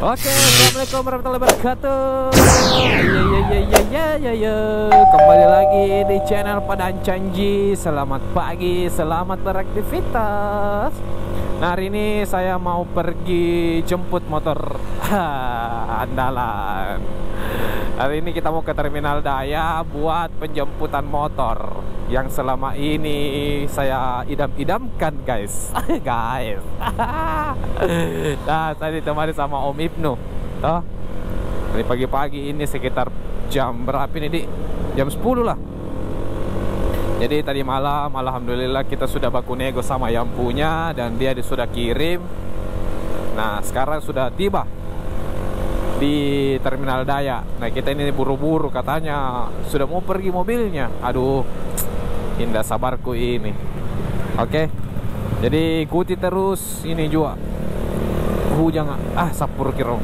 Oke, assalamualaikum warahmatullahi wabarakatuh. Kembali lagi di channel Padang Canji. Selamat pagi, selamat beraktivitas. Nah, hari ini saya mau pergi jemput motor andalan. Hari ini kita mau ke Terminal Daya buat penjemputan motor yang selama ini saya idam-idamkan, guys. Guys. Nah, saya ditemani sama Om Ibnu. Toh, ini pagi-pagi ini sekitar jam berapa ini, Di? Jam 10 lah. Jadi tadi malam alhamdulillah kita sudah baku nego sama yang punya dan dia sudah kirim. Nah, sekarang sudah tiba di Terminal Daya. Nah, kita ini buru-buru, katanya sudah mau pergi mobilnya. Aduh, indah sabarku ini. Oke, jadi ikuti terus ini juga. Jangan sapur kirong.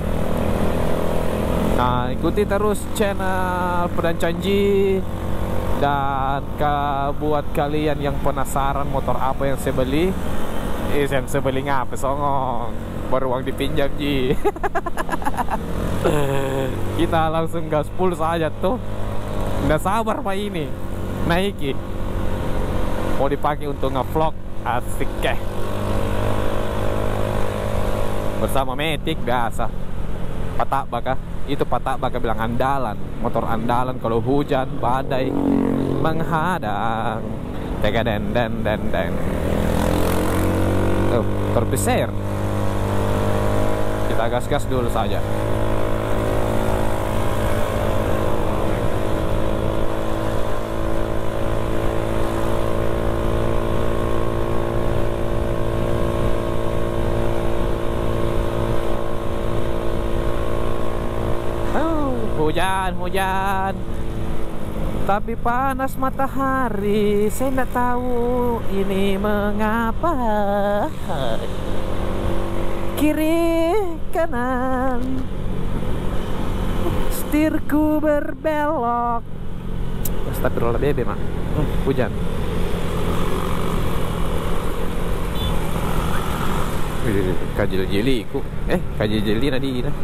Nah, ikuti terus channel Padang Canji. Dan buat kalian yang penasaran motor apa yang saya beli, yang saya beli ngapa songong, baru uang dipinjam ji. Kita langsung gaspol saja tuh. Nggak sabar pak ini naiki. Mau dipakai untuk ngevlog, asik keh. Bersama Matic biasa. Patak baka, itu patak baka bilang andalan, motor andalan kalau hujan badai menghadang. Tega den. Oh, terpisir. Kita gas-gas dulu saja. Hujan, tapi panas matahari. Saya tidak tahu ini mengapa. Kiri kanan, setirku berbelok. Astagfirullah bebe mak. Hujan. Kajil jeliku. Kajil jeli nadi nah.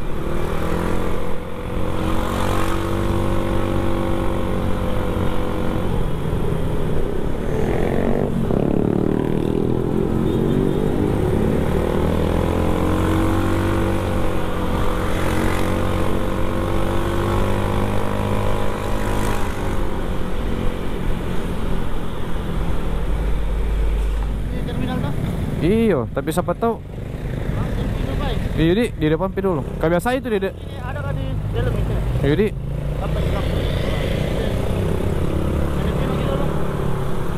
Iyo, tapi siapa tahu. Iya di depan pi dulu. Kayak biasa itu di ada kan di dalam itu. Iya di.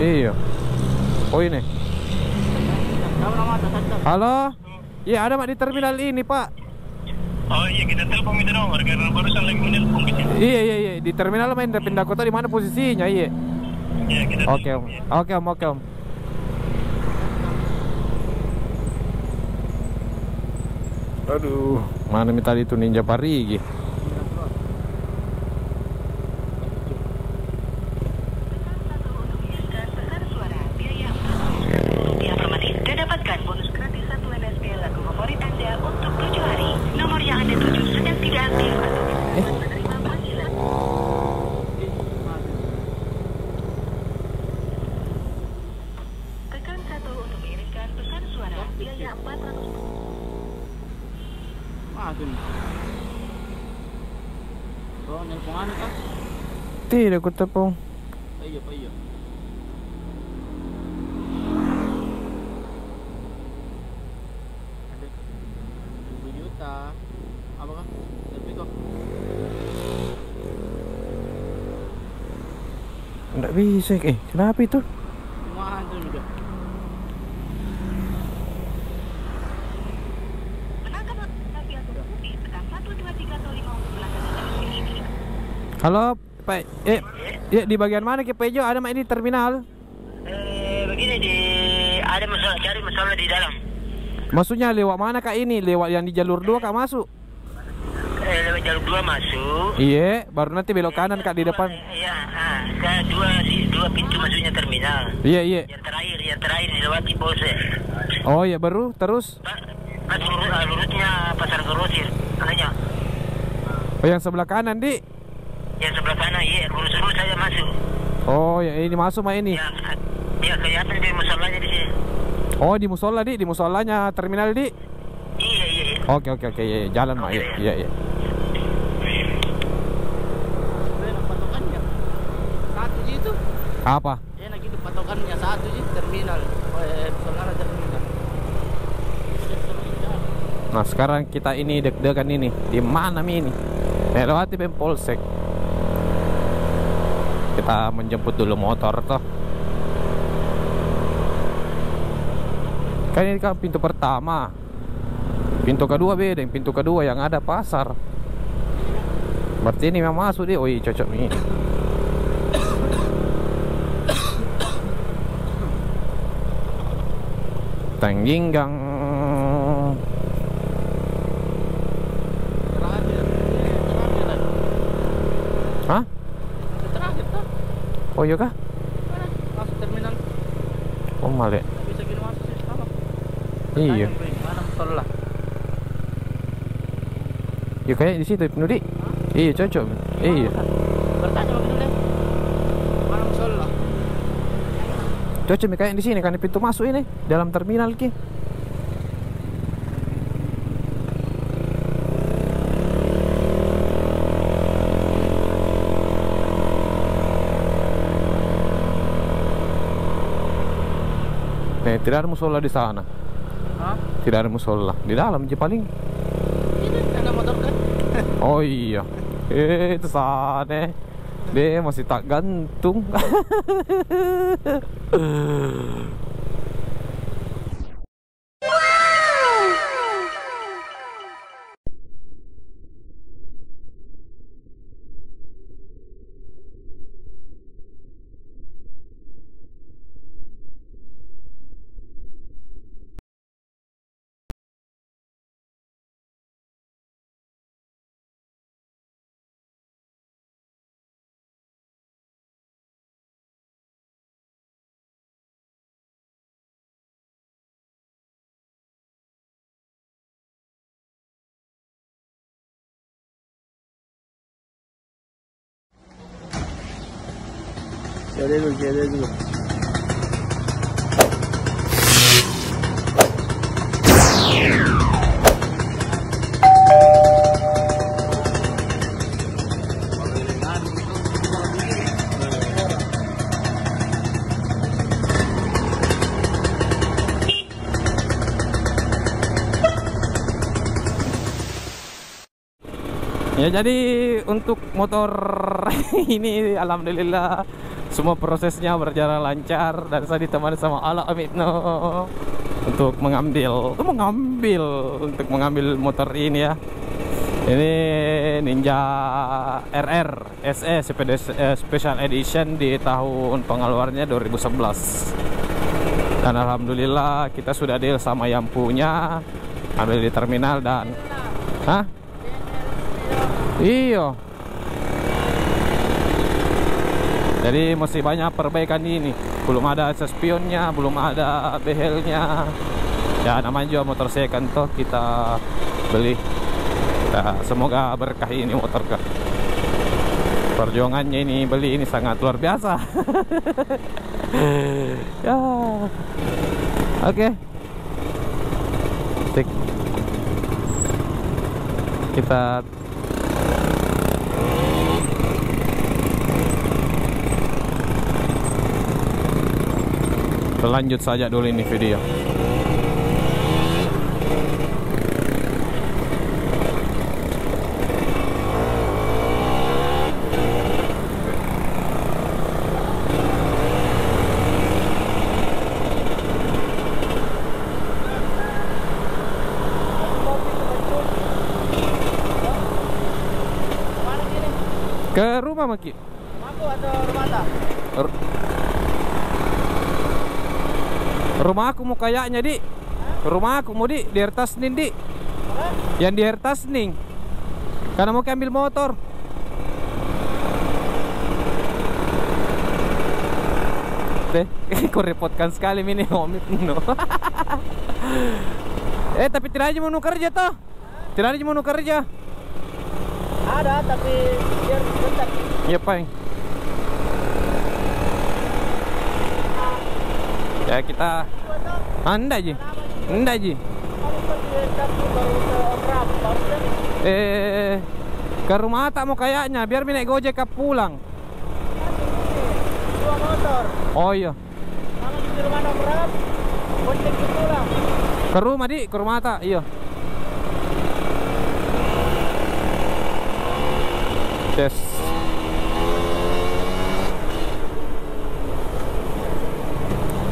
Iya. Oh ini. Halo. Iya ada mak di terminal ini pak. Oh iya, kita telepon itu nomor karena barusan lagi menelpon gitu. Iya di terminal main pindah kota di mana posisinya iya. Iya kita. Oke om. Aduh, mana tadi itu Ninja Parigi. Dapatkan bonus gratis 1 NSP lagu favorit Anda untuk 7 hari. Nomor yang Anda tuju sedang tidak aktif atau menerima panggilan. Tekan 1 untuk mengirimkan pesan suara. Biaya 400. Bro, nelpongan ka? Tidak ko tapong. Iya. Ada 2 juta. Apa kan? Tapi kok Nggak bisa. Kenapa itu? mahal tuh juga. Halo, Pak. Di bagian mana ke Pejo? Ada mak di terminal? Begini ada masalah, cari masalah di dalam. Maksudnya lewat mana kak ini? Lewat yang di jalur 2 kak masuk? Lewat jalur 2 masuk. Iya, baru nanti belok kanan kak di depan. Iya, dua pintu masuknya terminal. Iya. Yang terakhir dilewati bos. Oh iya, baru terus? Lurusnya Pasar Grosir. Nah Oh, yang sebelah kanan, Dik. Yang sebelah kanan, iya. Lurus-lurus saja masuk. Oh, ya ini masuk mah ini. Ya kelihatan di musolanya di sini. Oh, di musola, Dik. Di musolanya terminal, Dik. Iya. Oke, iya. Jalan mah. Iya. Patokannya satu itu. Apa? Enak itu patokannya satu itu terminal. Saudara terminal. Nah, sekarang kita ini deg-degan ini. Di mana ini? Melewati Polsek. Kita menjemput dulu motor toh. Kan ini kan pintu pertama. Pintu kedua beda. Pintu kedua yang ada pasar. Berarti ini memang masuk dia. Oh iya, cocok nih. Tangginggang. Hah? Terakhir tuh. Oh iya kah? Masuk terminal. Oh male. Bisa gini masuk sih sama. Iya. Mana musola? Ya kayak di situ Nudi. Iya cocok. Iya. Bertanya begitu deh. Mana musola? Cocok kayak di sini kan di pintu masuk ini dalam terminal ki. Tidak ada musola di sana. Hah? Tidak ada musola di dalam aja paling. Ini ada motor kan? Oh iya. Itu sana. Dia masih tak gantung. Jadi dulu. Ya jadi untuk motor ini alhamdulillah semua prosesnya berjalan lancar dan saya ditemani sama Ala Amitno untuk mengambil motor ini ya. Ini Ninja RR SE Special Edition di tahun pengeluarannya 2011. Dan alhamdulillah kita sudah deal sama yang punya, ambil di terminal dan iya. Jadi masih banyak perbaikan ini. Belum ada spionnya, belum ada behelnya. Ya namanya juga motor second toh kita beli. Ya, semoga berkah ini motor kah. Perjuangannya ini beli ini sangat luar biasa. Ya. Oke. Kita lanjut saja dulu ini video. Ke rumah Maki. Aku atau rumah Rumah aku mau kayaknya di. Rumah aku mau di Hertas Ning di. Yang di Hertas Ning. Karena mau ambil motor. Deh, kau repotkan sekali ini Omit no. Tapi tidak aja mau kerja toh. Tidak aja mau kerja. Ada, tapi biar bentar. Iya, Peng. Ya kita anda Ji. Enggak Ji. Ke rumah tak mau kayaknya, biar naik Gojek ke pulang. Dua motor. Oh iya. Kalau di rumah nomor berapa? Gojek pulang. Ke rumah di, ke rumah tak, iya. Yes.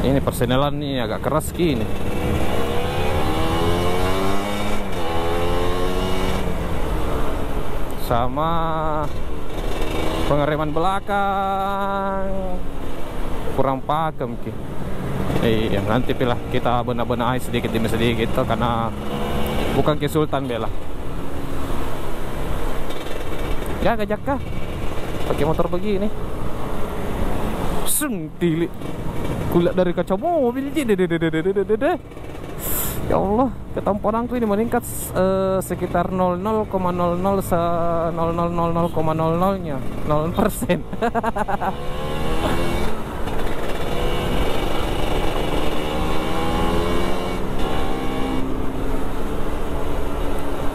Ini persenelan nih agak keras gini. Sama pengereman belakang kurang pakem ki. Iya, nanti pilah kita benar-benar sedikit demi sedikit tuh, karena bukan ke Sultan bela. Ya gajak kah? Pakai motor begini. Seng tilik. Kulihat dari kaca mobil. Ya Allah, ketamponanku ini meningkat sekitar 0,00,00,00,00-nya 0%.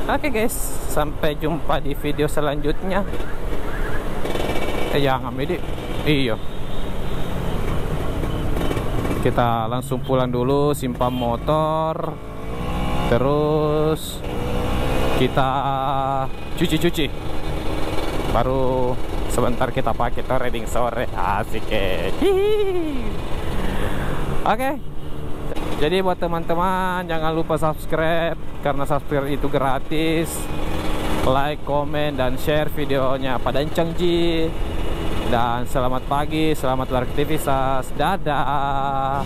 Oke guys, sampai jumpa di video selanjutnya. Jangan Medi. Iya. Kita langsung pulang dulu, simpan motor. Terus kita cuci-cuci. Baru sebentar kita pakai tuh riding sore. Asik ya. Oke. Jadi buat teman-teman jangan lupa subscribe, karena subscribe itu gratis. Like, komen, dan share videonya pada Encang Ji. Dan selamat pagi, selamat beraktivitas. Dadah.